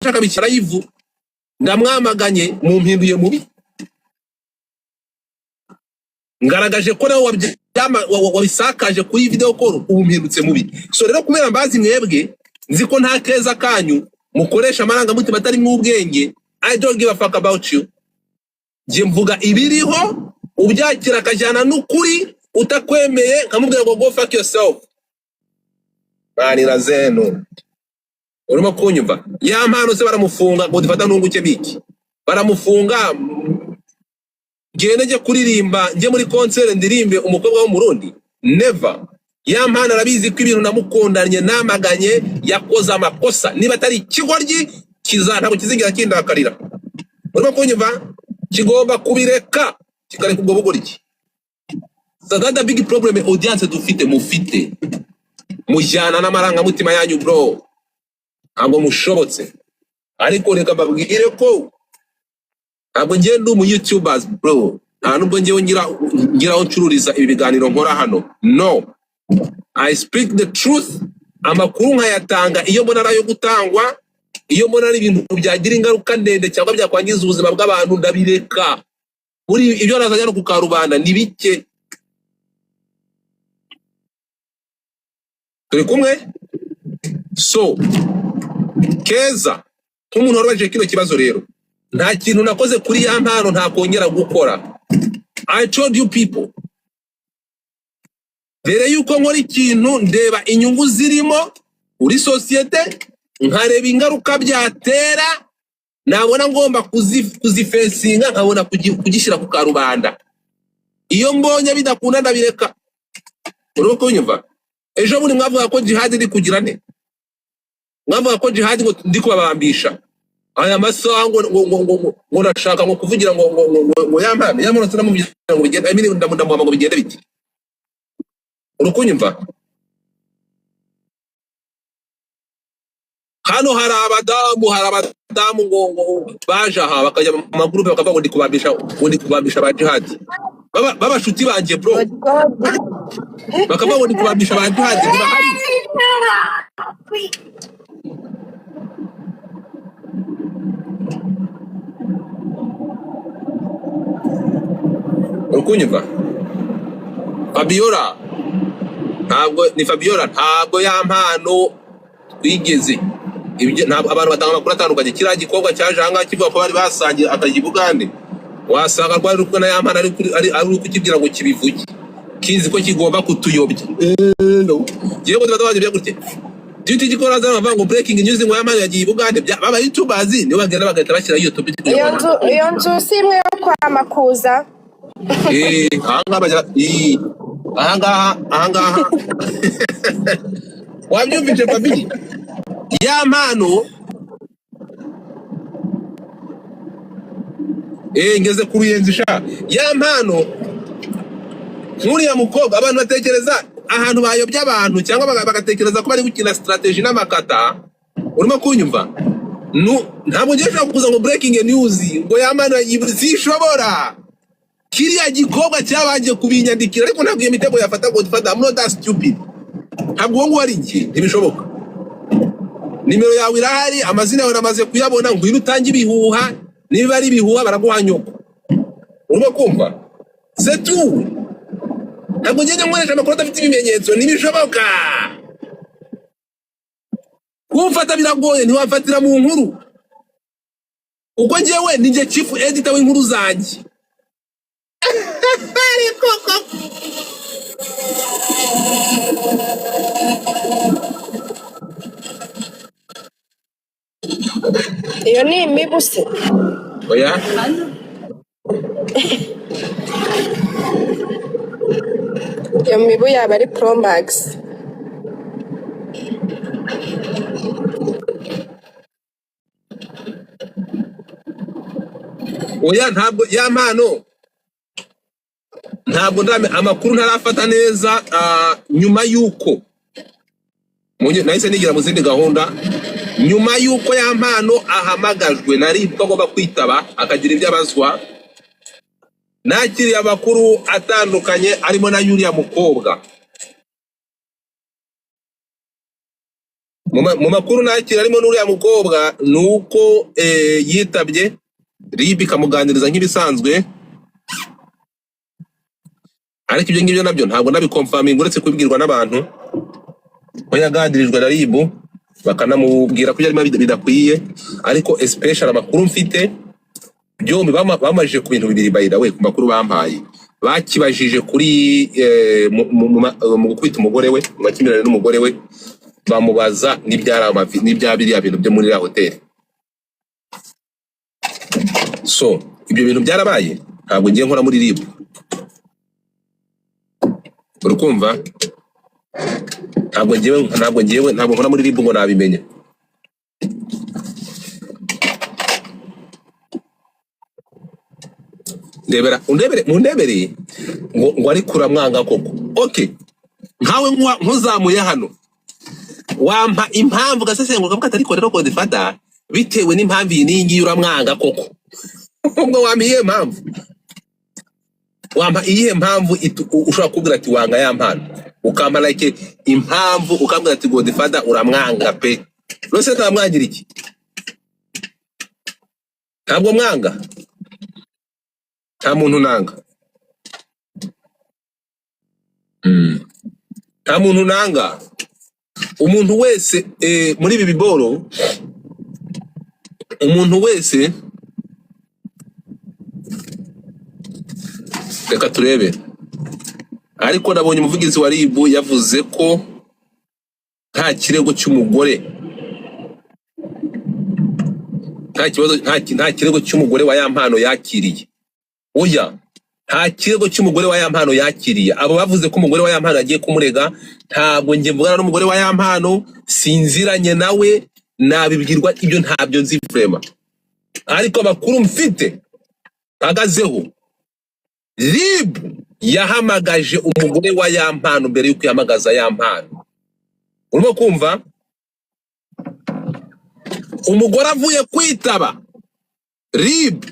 ashaka bikira yivu ndamwamaganye mu mpinduye mubi ngaragaje ko nawe wabisakaje kuri video call ubumpindutse mubi. So rero kumera mbazi mwebwe nzi ko nta keza kanyu mukoresha amaranga mutima atari mw'ubwenge. I don't give a fuck about you. Je mvuga ibiriho ubyakira kajana n'ukuri utakwemeye nkamubwira ngo go fuck yourself. Bani razeno urimo kunyumva ya mpano se baramufunga ngo difata nunguke biki baramufunga nje kuririmba nje muri concert ndirimbe umukobwa wo Murundi never. Ya mpano arabizi ko ibintu namukondanye namaganye yakoza amakosa niba atari kigoryi kizana kukizigira kindakarira. Urimo kunyumva kigomba kubireka kikareka ubwo bugoryi. So that's the big problem audience dufite mufite mujyana n'amaranga mutima yanyu bro ntabwo mushobotse. Ariko reka babwire ko ntabwo ngiye ndi umu YouTubers bro nta nubwo ngiye ngira ncururiza ibi biganiro nkora hano. No, I speak the truth. Amakuru nkayatanga iyo mbona arayo gutangwa, iyo mbona ari ibintu byagira ingaruka ndende cyangwa byakwangiza ubuzima bw'abantu ndabireka. Muri ibyo nazajya no kukarubanda ni bike. Turi kumwe? So Keza nk'umuntu warabaje kino kibazo rero nta kintu nakoze kuri ya mpano nta kongera gukora. I told you people mbere yuko nkora ikintu ndeba inyungu zirimo uri societe nkareba ingaruka byatera nabona ngomba kuzifensinga nkabona kugishyira ku karubanda. Iyo mbonye bidakunda ndabireka. Urimo kunyumva ejo bundi mwavuga ko jihad iri kugira ne mwavuga ko jihad ngo ndi kubabambisha aya masaha ngo nashaka ngo kuvugira ngo yampame yamuntu tunamuvugira ngo bigende amini ndamuhamagara ngo bigende biti. Urukunyumva hano hari abadamu ngo baje aha bakajya mu magroupe bakavuga ngo ndi kubambisha ba jihad babashuti banje bro bakavuga ngo ndi kubambisha ba jihad bahari. Urukunyumva Fabiola ntabwo ni Fabiola ntabwo ya mpano twigeze ntabwo abantu batanga amakuru atandukanye. Kiriya gikobwa cyaje aha ngaha kivuga ko bari basangiye akaji Bugande wasanga rwari rukuna ya mpano ari kukibwira ngo kibivuge kizi ko kigomba kutuyobya. No yewe ndabaje bya gute duty gikora za bavuga ngo breaking news ngo ya mpano yagiye Bugande baba YouTubers niyo bagenda bagahita bashyira iyo topic. Iyo nzu simwe yo kwa Makuza ahangaha wabyumvise Fabi ya mpano ngeze ku Ruyenzi sha ya mpano nkuriya mukobwa abantu batekereza ahantu bayobya abantu cyangwa bagatekereza ko bari gukina strategy n'amakata. Urimo kunyumva ntabwo ngiye kuza ngo breaking news ngo ya mpano zishobora kiriya gikobwa cyabanje kubinyandikira ariko ntabwo iyo mitego yafata ngo dufata I'm not that stupid. Ntabwo ngo ari iki ntibishoboka. Nimero yawe irahari amazina yawe namaze kuyabona ngo utange ibihuha niba ari ibihuha baraguhanyuka. Urimo kumva c'est tout. Ntabwo ngiye nkoresha amakuru adafite ibimenyetso ntibishoboka. Kumfata biragoye ntiwafatira mu nkuru ubwo ngewe ninjye chief editor w'inkuru zanjye. iyo ni imibuse oya iyo mibu yaba ari Pro Max. oya ntabwo ya mpano ntabwo amakuru ntarafata neza. Nyuma yuko nahise nigira mu zindi gahunda nyuma yuko ya mpano ahamagajwe naribwa agomba kwitaba akagira ibyo abazwa nakiriye amakuru atandukanye arimo na yuriya mukobwa mu makuru nakira arimo n'uriya mukobwa nuko yitabye RIB ikamuganiriza nk'ibisanzwe, ariko ibyo ngibyo nabyo ntabwo nabikonfaminga uretse kubibwirwa n'abantu ko yagandirijwe na RIB bakanamubwira ko yarimo bidakwiye, ariko especially amakuru mfite byombi bamajije ku bintu bibiri by the way ku makuru bampaye. Bakibajije kuri mu gukubita umugore we, mu makimirane n'umugore we, bamubaza n'ibya biriya bintu byo muri la hoteli. So ibyo bintu byarabaye, ntabwo ngiye nkora muri RIB, urukumva? ntabwo nkora muri RIB ngo nabimenye. Mundebere ngo ari kuramwanga koko. Okay, nkawe nkuzamuye hano wampa impamvu gasesengura kavuga atari korero ko difata bitewe n'impamvu iyi ngiyi uramwanga koko. Ubwo wampiye impamvu, wampa iyihe mpamvu ushobora kubwira ati wanga ya mpano, ukampa like impamvu ukambwira ati Godfather uramwanga pe. Rose ntamwangira iki? Ntabwo mwanga, nta muntu nanga, nta muntu nanga. Umuntu wese muri ibi biboro, umuntu wese, reka turebe. Ariko nabonye umuvugizi wa RIB yavuze ko nta kirego cy'umugore, nta kirego cy'umugore wa ya mpano yakiriye. Oya, nta kirego cy'umugore wa ya mpano yakiriye. Abo bavuze ko umugore wa ya mpano agiye kumurega, ntabwo ngiye mvugana n'umugore wa ya mpano, sinziranye nawe, nabibwirwa ibyo ntabyo nzi vraiment. Ariko amakuru mfite agazeho, RIB yahamagaje umugore wa ya mpano mbere yuko yahamagaza ya mpano. Urimo kumva? Umugore avuye kwitaba RIB,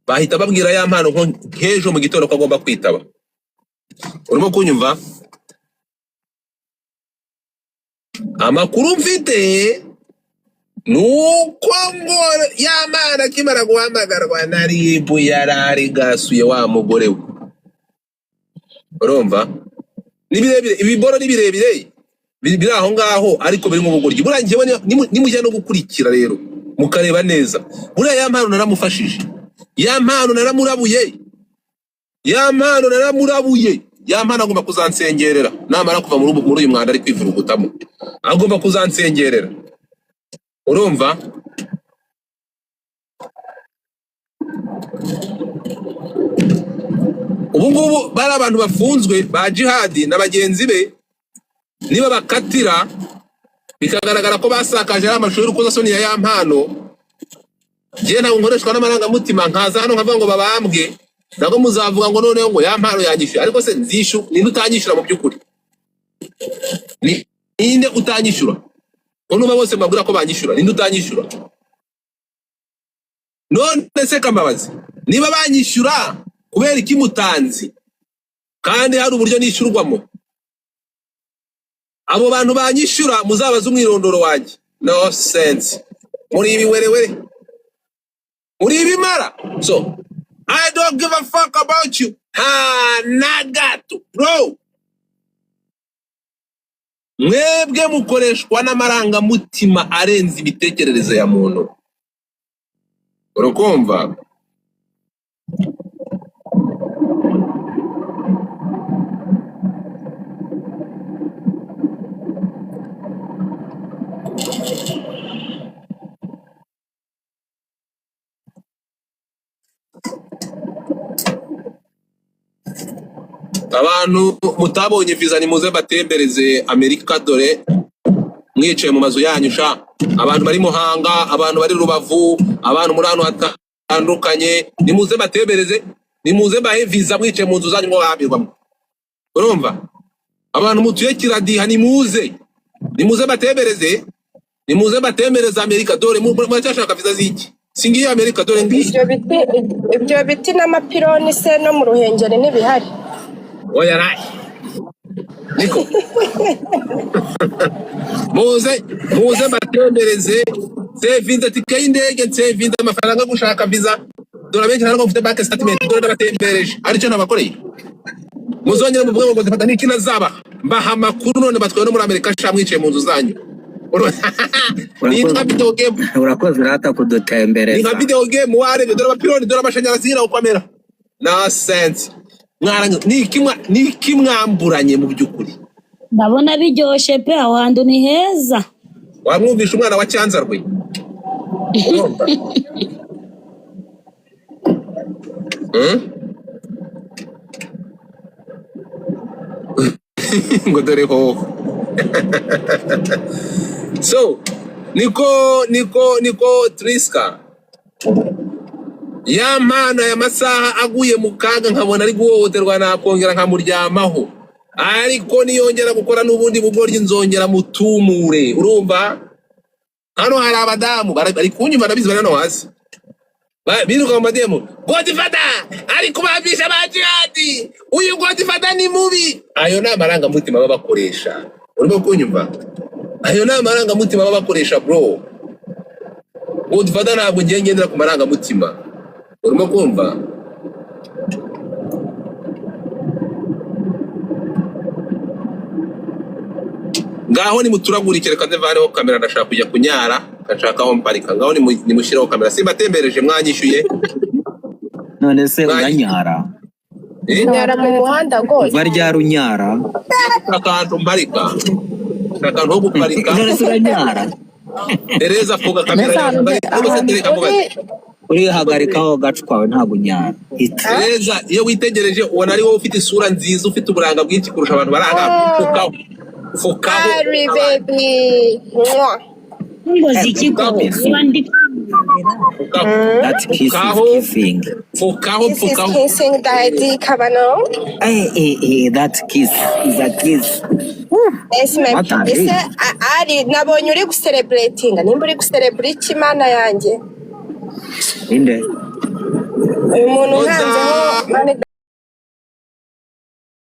bahita babwira ya mpano nk'ejo mu gitondo ko agomba kwitaba. Urimo kunyumva? Amakuru mfite nuko ngo ya mpano akimara guhamagarwa na RIB yarari gasuye wa mugore we. Urumva? Ni birebire, ibiboro ni birebire biri aho ngaho, ariko biri mu bugoryi. Buriya njyewe nimujya no gukurikira rero mukareba neza, buriya ya mpano naramufashije, ya mpano naramurabuye, ya mpano naramurabuye. Ya mpano agomba kuzansengerera namara kuva muri uyu mwanda ari kwivurugutamo, agomba kuzansengerera. Urumva? Ubu ngubu bari abantu bafunzwe ba jihadi na bagenzi be, niba bakatira bikagaragara ko basakaje amashuri y'urukoza soni ya mpano, je ntabwo nkoreshwa n'amarangamutima nkaza hano nkavuga ngo babambwe, ntabwo muzavuga ngo noneho ngo ya mpano yanyishyura. Ariko se nzishu ninde utanyishyura mu by'ukuri? Ninde utanyishyura? Unuba bose mbabwira ko banyishyura, ninde utanyishyura? None se Kambabazi, niba banyishyura kubera iki mutanzi kandi hari uburyo nishyurwamo? Abo bantu banyishyura muzabaza umwirondoro wanjye. No sense. Muri ibiwerewere, muri ibimara. So I don't give a fuck about you. Nagato bro. Mwebwe mukoreshwa n'amarangamutima arenze imitekerereze ya muntu. Urukumva? Abantu mutabonye visa ni muze batembereze Amerika, dore mwicaye mu mazu yanyu sha. Abantu bari Muhanga, abantu bari Rubavu, abantu muri hano hatandukanye, ni muze batembereze, ni muze bahe visa mwicaye mu nzu zanyu ngo hambirwamo. Urumva? Abantu mutuye Kiradiha ni muze batembereze, ni muze batembereze Amerika, dore muracyashaka visa ziki? Singiye Amerika, dore ngiye. Ibyo biti n'amapironi se no mu Ruhengeri n'ibihari. Oya rai. niko muze batembereze sevinze tike y'indege sevinze amafaranga gushaka visa dora benshi ntabwo mfite bank statement dora ndabatembereje aricyo nabakoreye muzongera muvuga ngo zifata niki nazaba mbaha makuru none batwaye no muri Amerika shamwicaye mu nzu zanyu ni nka video game urakoze rata kudutembereza ni nka video game ware dora abapironi dora amashanyarazi na ukomera na sense mwaranga niki mwamburanye mu byukuri ndabona biryoshe pe aho hantu ni heza wamwumvisha umwana wa Cyanzarwe ngo dore ho so niko Triska ya mana ya masaha aguye mu kaga nkabona ari guhohoterwa nakongera nkamuryamaho ariko niyongera gukora n'ubundi bugoryi nzongera mutumure urumva hano hari abadamu bari kunyuma nabizi bari hano hasi biruka mu mademo Godfather ari kubabisha abajihadi uyu Godfather ni mubi ayo ni amarangamutima babakoresha urimo kunyumva ayo ni amarangamutima babakoresha bro Godfather ntabwo ngendera ku marangamutima urimo kumva ngaho ni muturagurikire kandi vaneho kamera ndashaka kujya kunyara ndashaka aho mparika ngaho ni mushiraho kamera simbatembereje mwanyishuye none se uranyara nyara mu muhanda gose barya runyara akantu mparika akantu ho guparika none se uranyara Tereza fuga kamera uri hagarikaho gacu kwawe ntabwo nyara Tereza iyo witegereje ubona ari wowe ufite isura nziza ufite uburanga bwinshi kurusha abantu baranga fukaho Ari baby ngo zikiko wandi that kissing fukaho this is kissing daddy kabano that kiss is a kiss ese ari nabonye uri gucelebratinga nimba uri gucelebrate imana yanjye inde uyu muntu nkanzeho